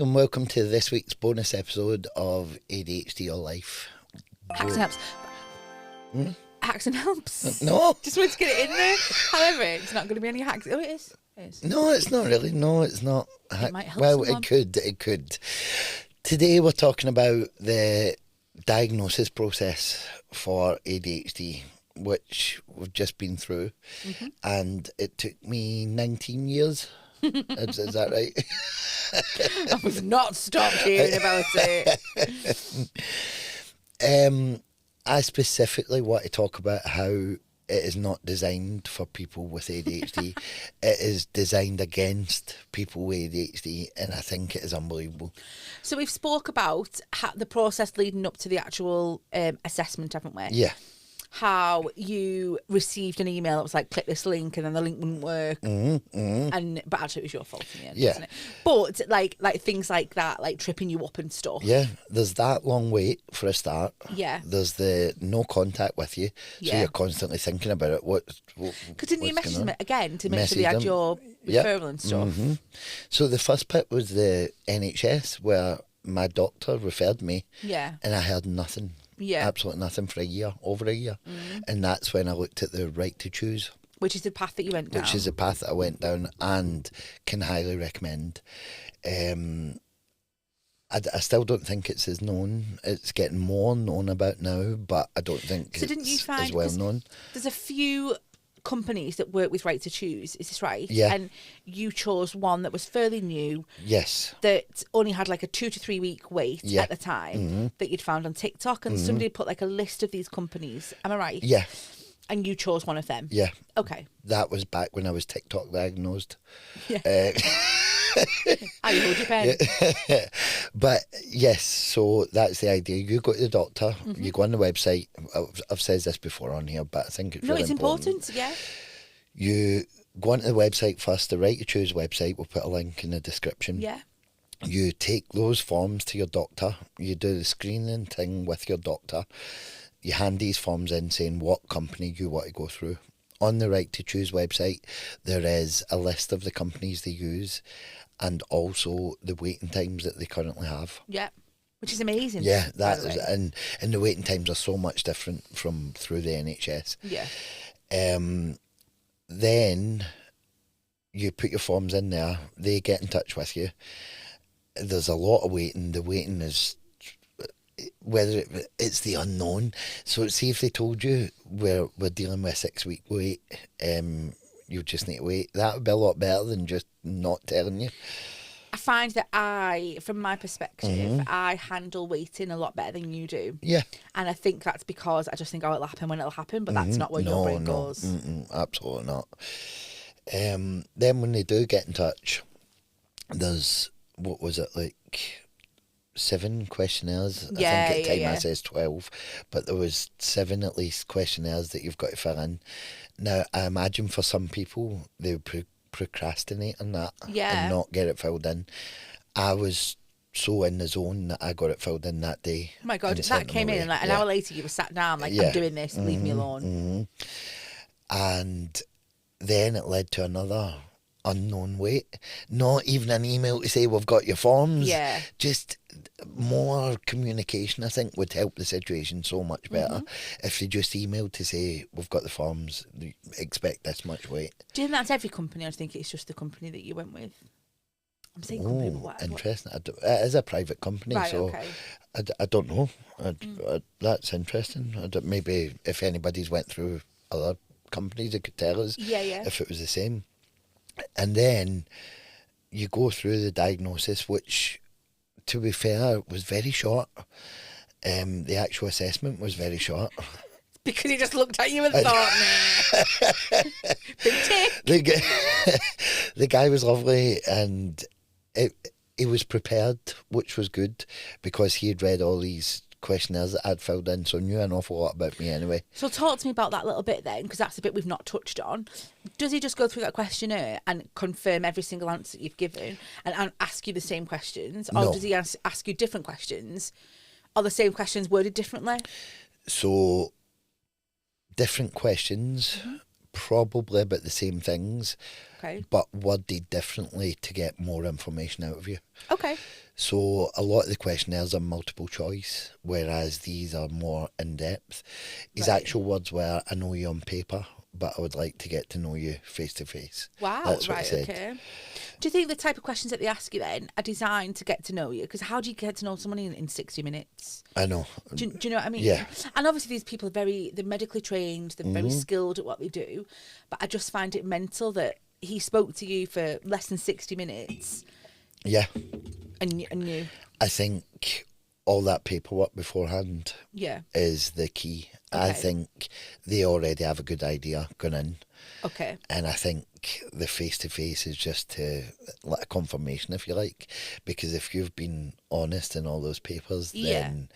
and welcome to this week's bonus episode of ADHD Your Life. Hacks and helps. Hacks and helps. No. Just wanted to get it in there. However, it's not going to be any hacks. Oh, it is. It is. No, it's not really. No, it's not. It might help well, someone. It could. Today we're talking about the diagnosis process for ADHD, which we've just been through. Mm-hmm. And it took me 19 years. Is that right? I've not stopped hearing about it. I specifically want to talk about how it is not designed for people with ADHD. It is designed against people with ADHD, and I think it is unbelievable. So we've spoke about the process leading up to the actual assessment, haven't we? Yeah. How you received an email that was like, click this link, and then the link wouldn't work. But actually it was your fault in the end, Yeah. wasn't it? But like things like that, like tripping you up and stuff. Yeah, there's that long wait for a start. Yeah. There's the no contact with you, so Yeah. you're constantly thinking about it. Because didn't you what's message going them on? again to make Message sure they had them. your Yep. referral and stuff? Mm-hmm. So the first bit was the NHS, where my doctor referred me, Yeah. and I heard nothing. Yeah. Absolutely nothing for over a year. And that's when I looked at the right to choose, Which is the path that you went down. which is the path that I went down and can highly recommend. I still don't think it's as known. It's getting more known about now, but I don't think So didn't you it's find- as well known. There's a few companies that work with right to choose, is this right? Yeah. And you chose one that was fairly new, Yes. that only had like a 2 to 3 week wait Yeah. at the time, that you'd found on TikTok, and somebody put like a list of these companies. Am I right? Yeah. And you chose one of them. Yeah. Okay. That was back when I was TikTok diagnosed. Yeah. How you hold your pen. But yes, so that's the idea. You go to the doctor, you go on the website. I've said this before on here, but I think it's No, really it's important. Yeah. You go onto the website first, the Right to Choose website. We'll put a link in the description. Yeah. You take those forms to your doctor. You do the screening thing with your doctor. You hand these forms in saying what company you want to go through. On the Right to Choose website, there is a list of the companies they use and also the waiting times that they currently have. Yeah. Which is amazing. Yeah, by that the is, way. and the waiting times are so much different from through the NHS. Yeah. Then you put your forms in there, they get in touch with you. There's a lot of waiting. The waiting is, whether it's the unknown. So see if they told you we're dealing with a 6-week wait, you just need to wait. That would be a lot better than just not telling you. I find that from my perspective, I handle waiting a lot better than you do. Yeah. And I think that's because I just think, oh, it'll happen when it'll happen, but that's not where your brain goes. Absolutely not. Then when they do get in touch, there's, what was it, like 7 questionnaires? Yeah, I think at the time yeah. I says 12, but there was 7 at least questionnaires that you've got to fill in. Now, I imagine for some people, they would procrastinate on that and not get it filled in. I was so in the zone that I got it filled in that day. Oh my God, and sent that them came in away. and like an hour later you were sat down like, I'm doing this, leave me alone. And then it led to another unknown wait. Not even an email to say we've got your forms. Yeah. Just more communication, I think, would help the situation so much better. If they just emailed to say we've got the forms, expect this much wait. Do you think that's every company, or do you think it's just the company that you went with? I'm saying company, but what? Interesting. It is a private company, Right, so okay. I don't know. That's interesting. Maybe if anybody's went through other companies, they could tell us if it was the same. And then you go through the diagnosis, which, to be fair, was very short. The actual assessment was very short. Because he just looked at you and thought, nah. Big tick. The guy was lovely, and he was prepared, which was good, because he had read all these questionnaires that I'd filled in, so knew an awful lot about me anyway. So talk to me about that little bit then, because that's a bit we've not touched on. Does he just go through that questionnaire and confirm every single answer you've given and ask you the same questions? Or No. does he ask you different questions? Or the same questions worded differently? So, different questions, probably about the same things, Okay. but worded differently to get more information out of you. Okay. So a lot of the questionnaires are multiple choice, whereas these are more in depth. His Right. actual words were, "I know you on paper, but I would like to get to know you face to face." Wow, That's what he right, said. okay. Do you think the type of questions that they ask you then are designed to get to know you? Because how do you get to know someone in 60 minutes? I know. Do you know what I mean? Yeah. And obviously these people are they're medically trained, they're very skilled at what they do. But I just find it mental that he spoke to you for less than 60 minutes Yeah. and you, I think all that paperwork beforehand yeah, is the key. I Okay. think they already have a good idea going in. okay. And I think the face to face is just to like a confirmation, if you like, because if you've been honest in all those papers, Yeah. then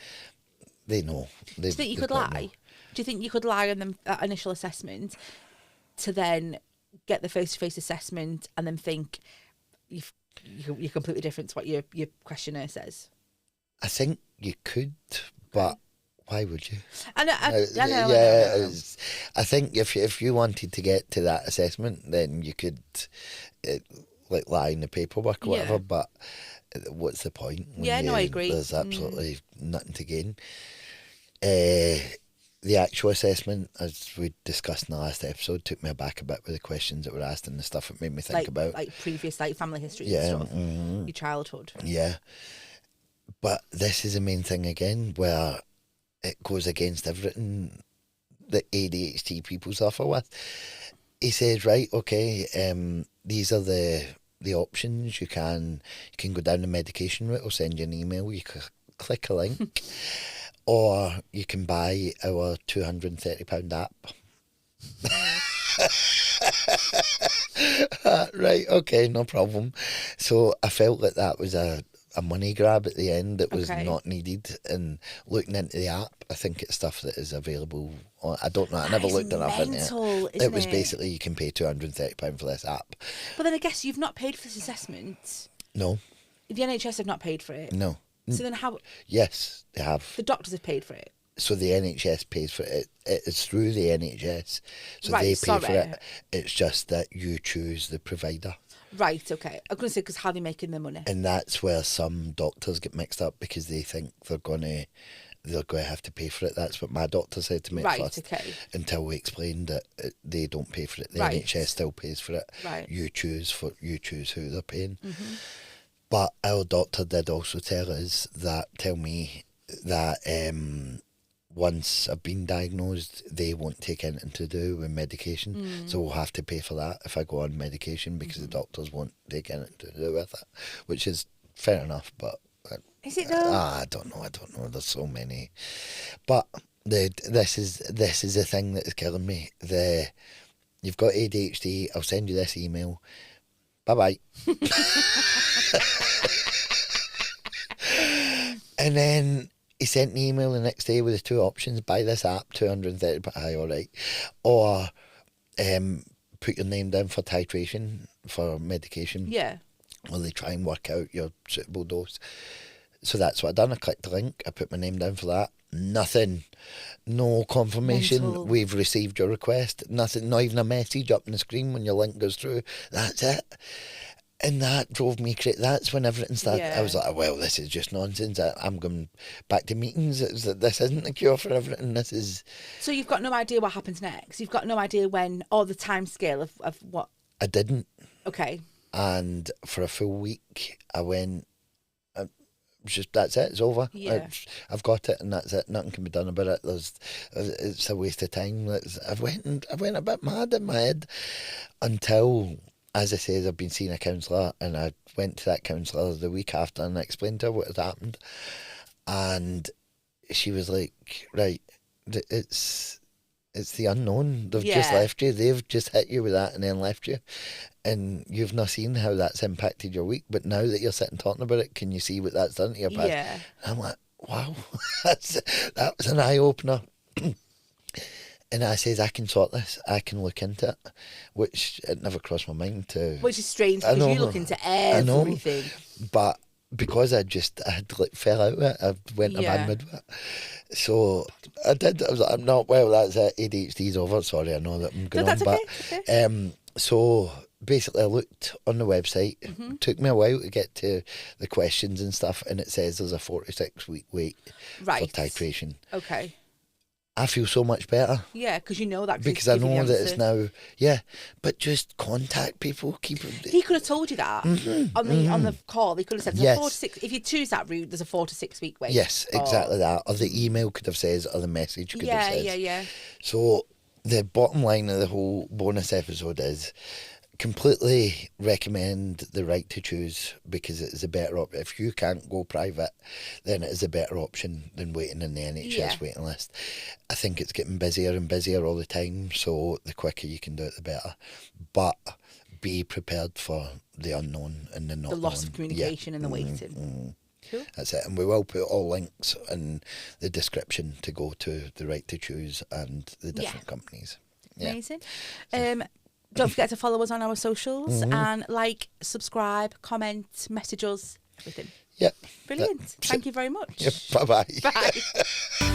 they know. Do you think you could lie? Do you think you could lie on that initial assessment to then get the face-to-face assessment and then think you're completely different to what your questionnaire says? I think you could, but why would you? I know. Yeah, I know. I think if you wanted to get to that assessment, then you could like lie in the paperwork or whatever. Yeah. But what's the point? When Yeah, no, I agree. There's absolutely nothing to gain. The actual assessment, as we discussed in the last episode, took me aback a bit with the questions that were asked and the stuff it made me think about. Like previous family history Yeah, and stuff, your childhood. Yeah, but this is the main thing again, where it goes against everything that ADHD people suffer with. He says, right, okay, these are the options. You can go down the medication route. I'll send you an email. You can click a link, or you can buy our £230 app. Right, okay, no problem. So I felt like that was a money grab at the end that was Okay. not needed. And looking into the app, I think it's stuff that is available. I don't know. I That never is looked enough into mental, it. isn't It was it? basically you can pay £230 for this app. But then I guess you've not paid for this assessment. No, The NHS have not paid for it. no. So then how Yes, they have. the doctors have paid for it? So the NHS pays for it. It's through the NHS, so Right, they pay for sorry. it. It's just that you choose the provider. Right. Okay. I'm going to say because how are they making their money? And that's where some doctors get mixed up because they think they're going to have to pay for it. That's what my doctor said to me at Right. first. Okay. Until we explained that they don't pay for it. The Right. NHS still pays for it. Right. You choose who they're paying. But our doctor did also tell me that once I've been diagnosed, they won't take anything to do with medication. So we'll have to pay for that if I go on medication because the doctors won't take anything to do with it, which is fair enough. But Is it though? I don't know. There's so many. But this is the thing that is killing me. You've got ADHD. I'll send you this email. Bye bye. And then he sent an email the next day with the two options: buy this app, £230. Aye, all right, or put your name down for titration for medication. Yeah. While they try and work out your suitable dose. So that's what I done. I clicked the link. I put my name down for that. Nothing. No confirmation. Mental. We've received your request. Nothing. Not even a message up on the screen when your link goes through. That's it. And that drove me crazy. That's when everything started. Yeah. I was like, well, this is just nonsense. I'm going back to meetings. This isn't the cure for everything. This is... So you've got no idea what happens next. You've got no idea when or the time scale of what. I didn't. Okay. And for a full week, I went... Just that's it. It's over. Yeah. I've got it, and that's it. Nothing can be done about it. It's a waste of time. I went a bit mad in my head until, as I said, I've been seeing a counsellor, and I went to that counsellor the week after, and I explained to her what had happened, and she was like, "Right, it's the unknown. They've just Yeah. left you. They've just hit you with that and then left you. And you've not seen how that's impacted your week. But now that you're sitting talking about it, can you see what that's done to your past?" Yeah. And I'm like, wow, that was an eye-opener. And I says, I can sort this. I can look into it. Which it never crossed my mind to... Which is strange I because you know. look into I know. everything. But because I had like fell out of it, I went Yeah. abandoned with it. So I did. I was like, I'm not well. That's it. ADHD's over. Sorry, I know that I'm going No, that's on, okay. but That's okay. so basically I looked on the website. Took me a while to get to the questions and stuff, and it says there's a 4 to 6 week wait Right. for titration. Okay. I feel so much better Yeah, because you know that. because I know that it's now. Yeah, but just contact people. He could have told you that on the call. He could have said, there's a 4 to 6. If you choose that route, there's a 4 to 6 week wait. Yes, exactly that. Or the email could have said, or the message could have said. Yeah. So the bottom line of the whole bonus episode is completely recommend the right to choose because it is a better option. If you can't go private, then it is a better option than waiting in the NHS waiting list. I think it's getting busier and busier all the time, so the quicker you can do it, the better. But be prepared for the unknown and the not The loss known. of communication and the waiting. Cool. That's it. And we will put all links in the description to go to the right to choose and the different companies. Yeah. Amazing. Don't forget to follow us on our socials and like, subscribe, comment, message us, everything. Yep. Brilliant. Thank you very much. Yep. Bye-bye. Bye.